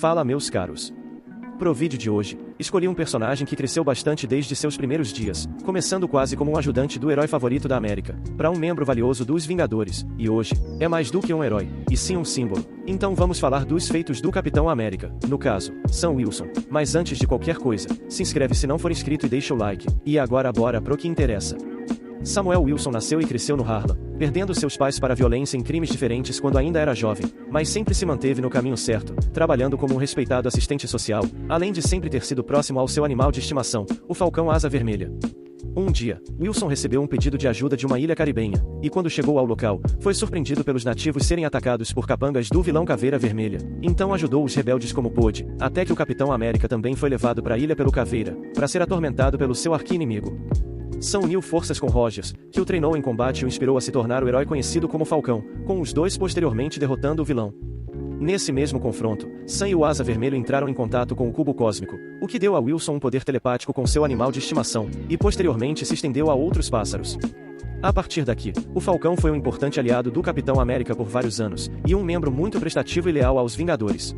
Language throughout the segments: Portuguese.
Fala, meus caros. Pro vídeo de hoje, escolhi um personagem que cresceu bastante desde seus primeiros dias, começando quase como um ajudante do herói favorito da América, para um membro valioso dos Vingadores, e hoje, é mais do que um herói, e sim um símbolo. Então vamos falar dos feitos do Capitão América, no caso, Sam Wilson. Mas antes de qualquer coisa, se inscreve se não for inscrito e deixa o like. E agora bora pro que interessa. Samuel Wilson nasceu e cresceu no Harlem, perdendo seus pais para violência em crimes diferentes quando ainda era jovem, mas sempre se manteve no caminho certo, trabalhando como um respeitado assistente social, além de sempre ter sido próximo ao seu animal de estimação, o Falcão Asa Vermelha. Um dia, Wilson recebeu um pedido de ajuda de uma ilha caribenha, e quando chegou ao local, foi surpreendido pelos nativos serem atacados por capangas do vilão Caveira Vermelha. Então ajudou os rebeldes como pôde, até que o Capitão América também foi levado para a ilha pelo Caveira, para ser atormentado pelo seu arqui-inimigo. Sam uniu forças com Rogers, que o treinou em combate e o inspirou a se tornar o herói conhecido como Falcão, com os dois posteriormente derrotando o vilão. Nesse mesmo confronto, Sam e o Asa Vermelho entraram em contato com o cubo cósmico, o que deu a Wilson um poder telepático com seu animal de estimação, e posteriormente se estendeu a outros pássaros. A partir daqui, o Falcão foi um importante aliado do Capitão América por vários anos, e um membro muito prestativo e leal aos Vingadores.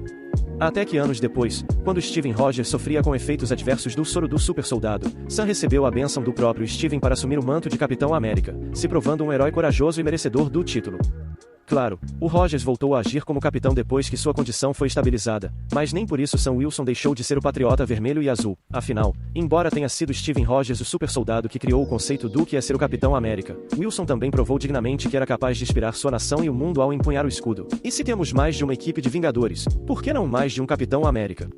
Até que anos depois, quando Steven Rogers sofria com efeitos adversos do soro do super soldado, Sam recebeu a bênção do próprio Steven para assumir o manto de Capitão América, se provando um herói corajoso e merecedor do título. Claro, o Rogers voltou a agir como capitão depois que sua condição foi estabilizada, mas nem por isso Sam Wilson deixou de ser o patriota vermelho e azul. Afinal, embora tenha sido Steven Rogers o super soldado que criou o conceito do que é ser o Capitão América, Wilson também provou dignamente que era capaz de inspirar sua nação e o mundo ao empunhar o escudo. E se temos mais de uma equipe de Vingadores, por que não mais de um Capitão América?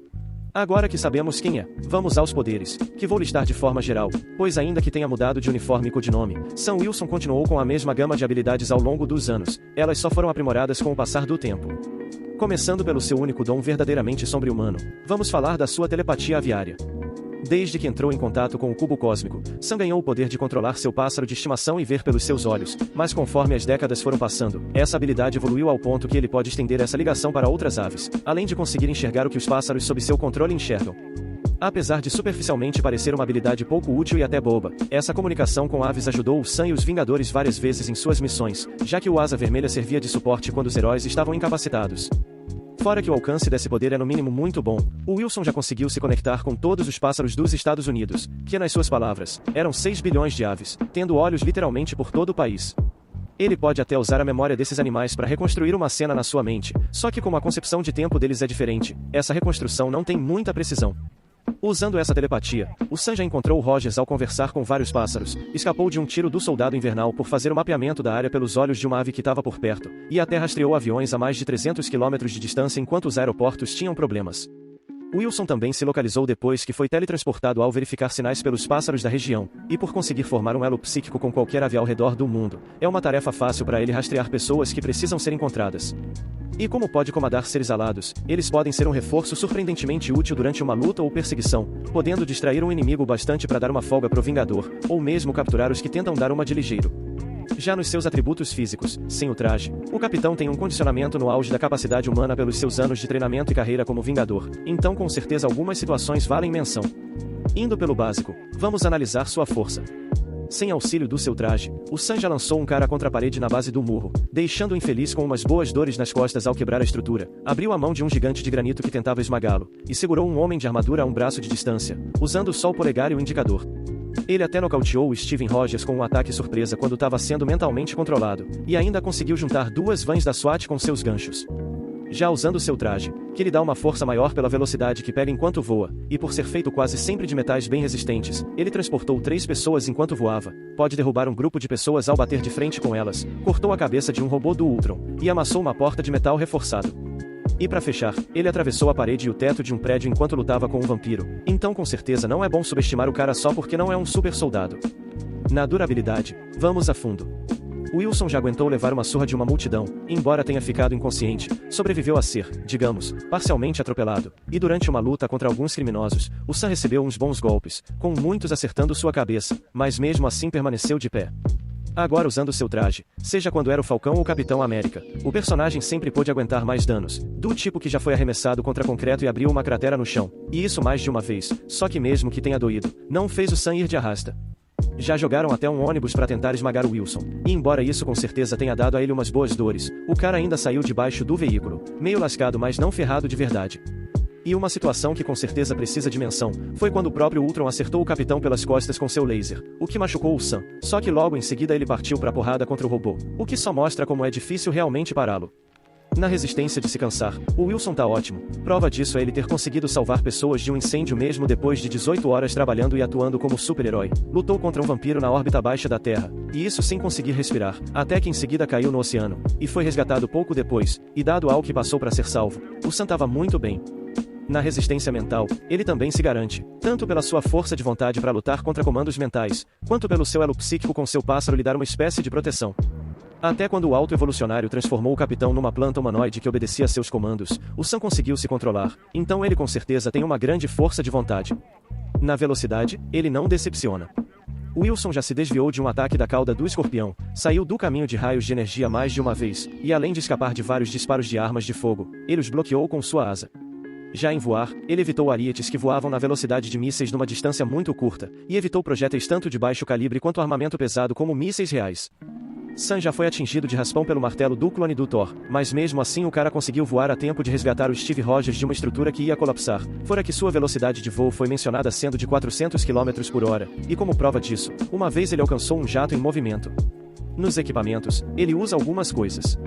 Agora que sabemos quem é, vamos aos poderes, que vou listar de forma geral, pois ainda que tenha mudado de uniforme e codinome, Sam Wilson continuou com a mesma gama de habilidades ao longo dos anos, elas só foram aprimoradas com o passar do tempo. Começando pelo seu único dom verdadeiramente sobre-humano, vamos falar da sua telepatia aviária. Desde que entrou em contato com o cubo cósmico, Sam ganhou o poder de controlar seu pássaro de estimação e ver pelos seus olhos, mas conforme as décadas foram passando, essa habilidade evoluiu ao ponto que ele pode estender essa ligação para outras aves, além de conseguir enxergar o que os pássaros sob seu controle enxergam. Apesar de superficialmente parecer uma habilidade pouco útil e até boba, essa comunicação com aves ajudou o Sam e os Vingadores várias vezes em suas missões, já que o Asa Vermelha servia de suporte quando os heróis estavam incapacitados. Fora que o alcance desse poder é no mínimo muito bom, o Wilson já conseguiu se conectar com todos os pássaros dos Estados Unidos, que nas suas palavras, eram 6 bilhões de aves, tendo olhos literalmente por todo o país. Ele pode até usar a memória desses animais para reconstruir uma cena na sua mente, só que como a concepção de tempo deles é diferente, essa reconstrução não tem muita precisão. Usando essa telepatia, o Sam já encontrou Rogers ao conversar com vários pássaros, escapou de um tiro do soldado invernal por fazer o mapeamento da área pelos olhos de uma ave que estava por perto, e até rastreou aviões a mais de 300 km de distância enquanto os aeroportos tinham problemas. Wilson também se localizou depois que foi teletransportado ao verificar sinais pelos pássaros da região, e por conseguir formar um elo psíquico com qualquer ave ao redor do mundo, é uma tarefa fácil para ele rastrear pessoas que precisam ser encontradas. E como pode comandar seres alados, eles podem ser um reforço surpreendentemente útil durante uma luta ou perseguição, podendo distrair um inimigo bastante para dar uma folga pro Vingador, ou mesmo capturar os que tentam dar uma de ligeiro. Já nos seus atributos físicos, sem o traje, o capitão tem um condicionamento no auge da capacidade humana pelos seus anos de treinamento e carreira como Vingador, então com certeza algumas situações valem menção. Indo pelo básico, vamos analisar sua força. Sem auxílio do seu traje, o Sam já lançou um cara contra a parede na base do murro, deixando-o infeliz com umas boas dores nas costas ao quebrar a estrutura, abriu a mão de um gigante de granito que tentava esmagá-lo, e segurou um homem de armadura a um braço de distância, usando só o polegar e o indicador. Ele até nocauteou o Steven Rogers com um ataque surpresa quando estava sendo mentalmente controlado, e ainda conseguiu juntar duas vans da SWAT com seus ganchos. Já usando seu traje, que lhe dá uma força maior pela velocidade que pega enquanto voa, e por ser feito quase sempre de metais bem resistentes, ele transportou 3 pessoas enquanto voava, pode derrubar um grupo de pessoas ao bater de frente com elas, cortou a cabeça de um robô do Ultron, e amassou uma porta de metal reforçado. E para fechar, ele atravessou a parede e o teto de um prédio enquanto lutava com um vampiro, então com certeza não é bom subestimar o cara só porque não é um super soldado. Na durabilidade, vamos a fundo. Wilson já aguentou levar uma surra de uma multidão, embora tenha ficado inconsciente, sobreviveu a ser, digamos, parcialmente atropelado, e durante uma luta contra alguns criminosos, o Sam recebeu uns bons golpes, com muitos acertando sua cabeça, mas mesmo assim permaneceu de pé. Agora usando seu traje, seja quando era o Falcão ou o Capitão América, o personagem sempre pôde aguentar mais danos, do tipo que já foi arremessado contra concreto e abriu uma cratera no chão, e isso mais de uma vez, só que mesmo que tenha doído, não fez o Sam ir de arrasta. Já jogaram até um ônibus para tentar esmagar o Wilson, e embora isso com certeza tenha dado a ele umas boas dores, o cara ainda saiu debaixo do veículo, meio lascado mas não ferrado de verdade. E uma situação que com certeza precisa de menção, foi quando o próprio Ultron acertou o capitão pelas costas com seu laser, o que machucou o Sam, só que logo em seguida ele partiu pra porrada contra o robô, o que só mostra como é difícil realmente pará-lo. Na resistência de se cansar, o Wilson tá ótimo, prova disso é ele ter conseguido salvar pessoas de um incêndio mesmo depois de 18 horas trabalhando e atuando como super-herói, lutou contra um vampiro na órbita baixa da Terra, e isso sem conseguir respirar, até que em seguida caiu no oceano, e foi resgatado pouco depois, e dado ao que passou pra ser salvo, o Sam tava muito bem. Na resistência mental, ele também se garante, tanto pela sua força de vontade para lutar contra comandos mentais, quanto pelo seu elo psíquico com seu pássaro lhe dar uma espécie de proteção. Até quando o auto-evolucionário transformou o capitão numa planta humanoide que obedecia a seus comandos, o Sam conseguiu se controlar, então ele com certeza tem uma grande força de vontade. Na velocidade, ele não decepciona. Wilson já se desviou de um ataque da cauda do escorpião, saiu do caminho de raios de energia mais de uma vez, e além de escapar de vários disparos de armas de fogo, ele os bloqueou com sua asa. Já em voar, ele evitou arietes que voavam na velocidade de mísseis numa distância muito curta, e evitou projéteis tanto de baixo calibre quanto armamento pesado como mísseis reais. Sam já foi atingido de raspão pelo martelo do clone do Thor, mas mesmo assim o cara conseguiu voar a tempo de resgatar o Steve Rogers de uma estrutura que ia colapsar, fora que sua velocidade de voo foi mencionada sendo de 400 km por hora, e como prova disso, uma vez ele alcançou um jato em movimento. Nos equipamentos, ele usa algumas coisas.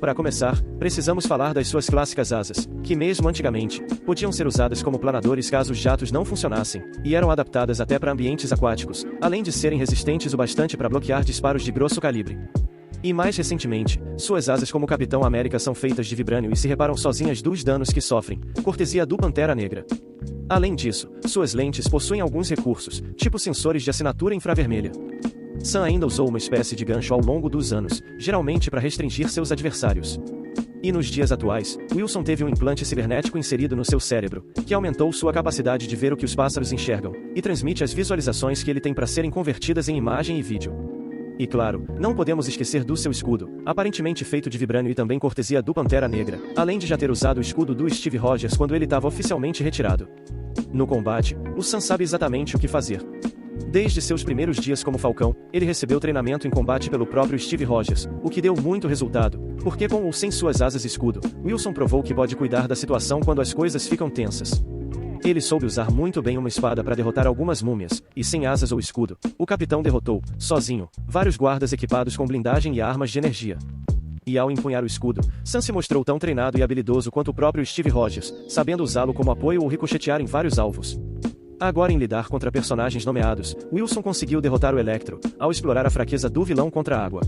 Para começar, precisamos falar das suas clássicas asas, que mesmo antigamente, podiam ser usadas como planadores caso os jatos não funcionassem, e eram adaptadas até para ambientes aquáticos, além de serem resistentes o bastante para bloquear disparos de grosso calibre. E mais recentemente, suas asas como Capitão América são feitas de vibrânio e se reparam sozinhas dos danos que sofrem, cortesia do Pantera Negra. Além disso, suas lentes possuem alguns recursos, tipo sensores de assinatura infravermelha. Sam ainda usou uma espécie de gancho ao longo dos anos, geralmente para restringir seus adversários. E nos dias atuais, Wilson teve um implante cibernético inserido no seu cérebro, que aumentou sua capacidade de ver o que os pássaros enxergam, e transmite as visualizações que ele tem para serem convertidas em imagem e vídeo. E claro, não podemos esquecer do seu escudo, aparentemente feito de vibrânio e também cortesia do Pantera Negra, além de já ter usado o escudo do Steve Rogers quando ele estava oficialmente retirado. No combate, o Sam sabe exatamente o que fazer. Desde seus primeiros dias como Falcão, ele recebeu treinamento em combate pelo próprio Steve Rogers, o que deu muito resultado, porque com ou sem suas asas e escudo, Wilson provou que pode cuidar da situação quando as coisas ficam tensas. Ele soube usar muito bem uma espada para derrotar algumas múmias, e sem asas ou escudo, o capitão derrotou, sozinho, vários guardas equipados com blindagem e armas de energia. E ao empunhar o escudo, Sam se mostrou tão treinado e habilidoso quanto o próprio Steve Rogers, sabendo usá-lo como apoio ou ricochetear em vários alvos. Agora em lidar contra personagens nomeados, Wilson conseguiu derrotar o Electro, ao explorar a fraqueza do vilão contra a água.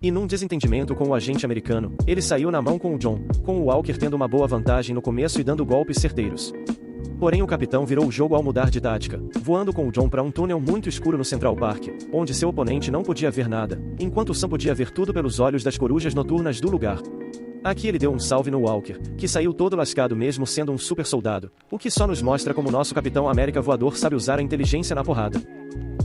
E num desentendimento com o agente americano, ele saiu na mão com o John, com o Walker tendo uma boa vantagem no começo e dando golpes certeiros. Porém o capitão virou o jogo ao mudar de tática, voando com o John para um túnel muito escuro no Central Park, onde seu oponente não podia ver nada, enquanto Sam podia ver tudo pelos olhos das corujas noturnas do lugar. Aqui ele deu um salve no Walker, que saiu todo lascado mesmo sendo um super soldado, o que só nos mostra como nosso Capitão América voador sabe usar a inteligência na porrada.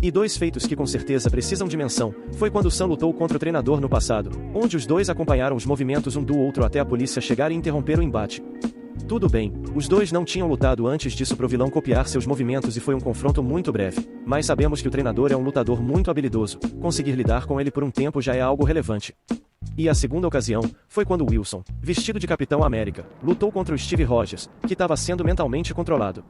E dois feitos que com certeza precisam de menção, foi quando Sam lutou contra o treinador no passado, onde os dois acompanharam os movimentos um do outro até a polícia chegar e interromper o embate. Tudo bem, os dois não tinham lutado antes disso pro vilão copiar seus movimentos e foi um confronto muito breve, mas sabemos que o treinador é um lutador muito habilidoso, conseguir lidar com ele por um tempo já é algo relevante. E a segunda ocasião, foi quando Wilson, vestido de Capitão América, lutou contra o Steve Rogers, que estava sendo mentalmente controlado.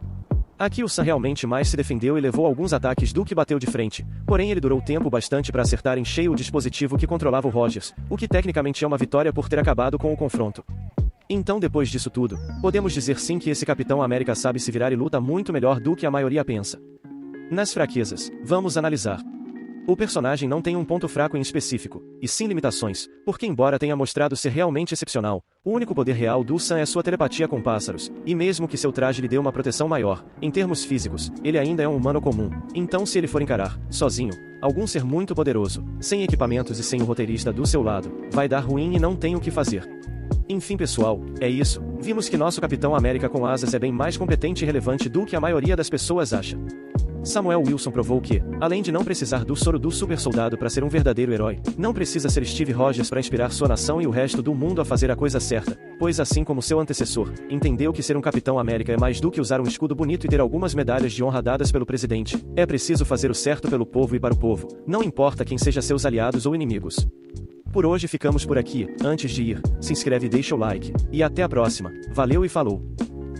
Aqui o Sam realmente mais se defendeu e levou alguns ataques do que bateu de frente, porém ele durou tempo bastante para acertar em cheio o dispositivo que controlava o Rogers, o que tecnicamente é uma vitória por ter acabado com o confronto. Então depois disso tudo, podemos dizer sim que esse Capitão América sabe se virar e luta muito melhor do que a maioria pensa. Nas fraquezas, vamos analisar. O personagem não tem um ponto fraco em específico, e sim limitações, porque embora tenha mostrado ser realmente excepcional, o único poder real do Sam é sua telepatia com pássaros, e mesmo que seu traje lhe dê uma proteção maior, em termos físicos, ele ainda é um humano comum, então se ele for encarar, sozinho, algum ser muito poderoso, sem equipamentos e sem o roteirista do seu lado, vai dar ruim e não tem o que fazer. Enfim pessoal, é isso, vimos que nosso Capitão América com asas é bem mais competente e relevante do que a maioria das pessoas acha. Samuel Wilson provou que, além de não precisar do soro do super soldado para ser um verdadeiro herói, não precisa ser Steve Rogers para inspirar sua nação e o resto do mundo a fazer a coisa certa, pois assim como seu antecessor, entendeu que ser um Capitão América é mais do que usar um escudo bonito e ter algumas medalhas de honra dadas pelo presidente, é preciso fazer o certo pelo povo e para o povo, não importa quem seja seus aliados ou inimigos. Por hoje ficamos por aqui, antes de ir, se inscreve e deixa o like, e até a próxima, valeu e falou!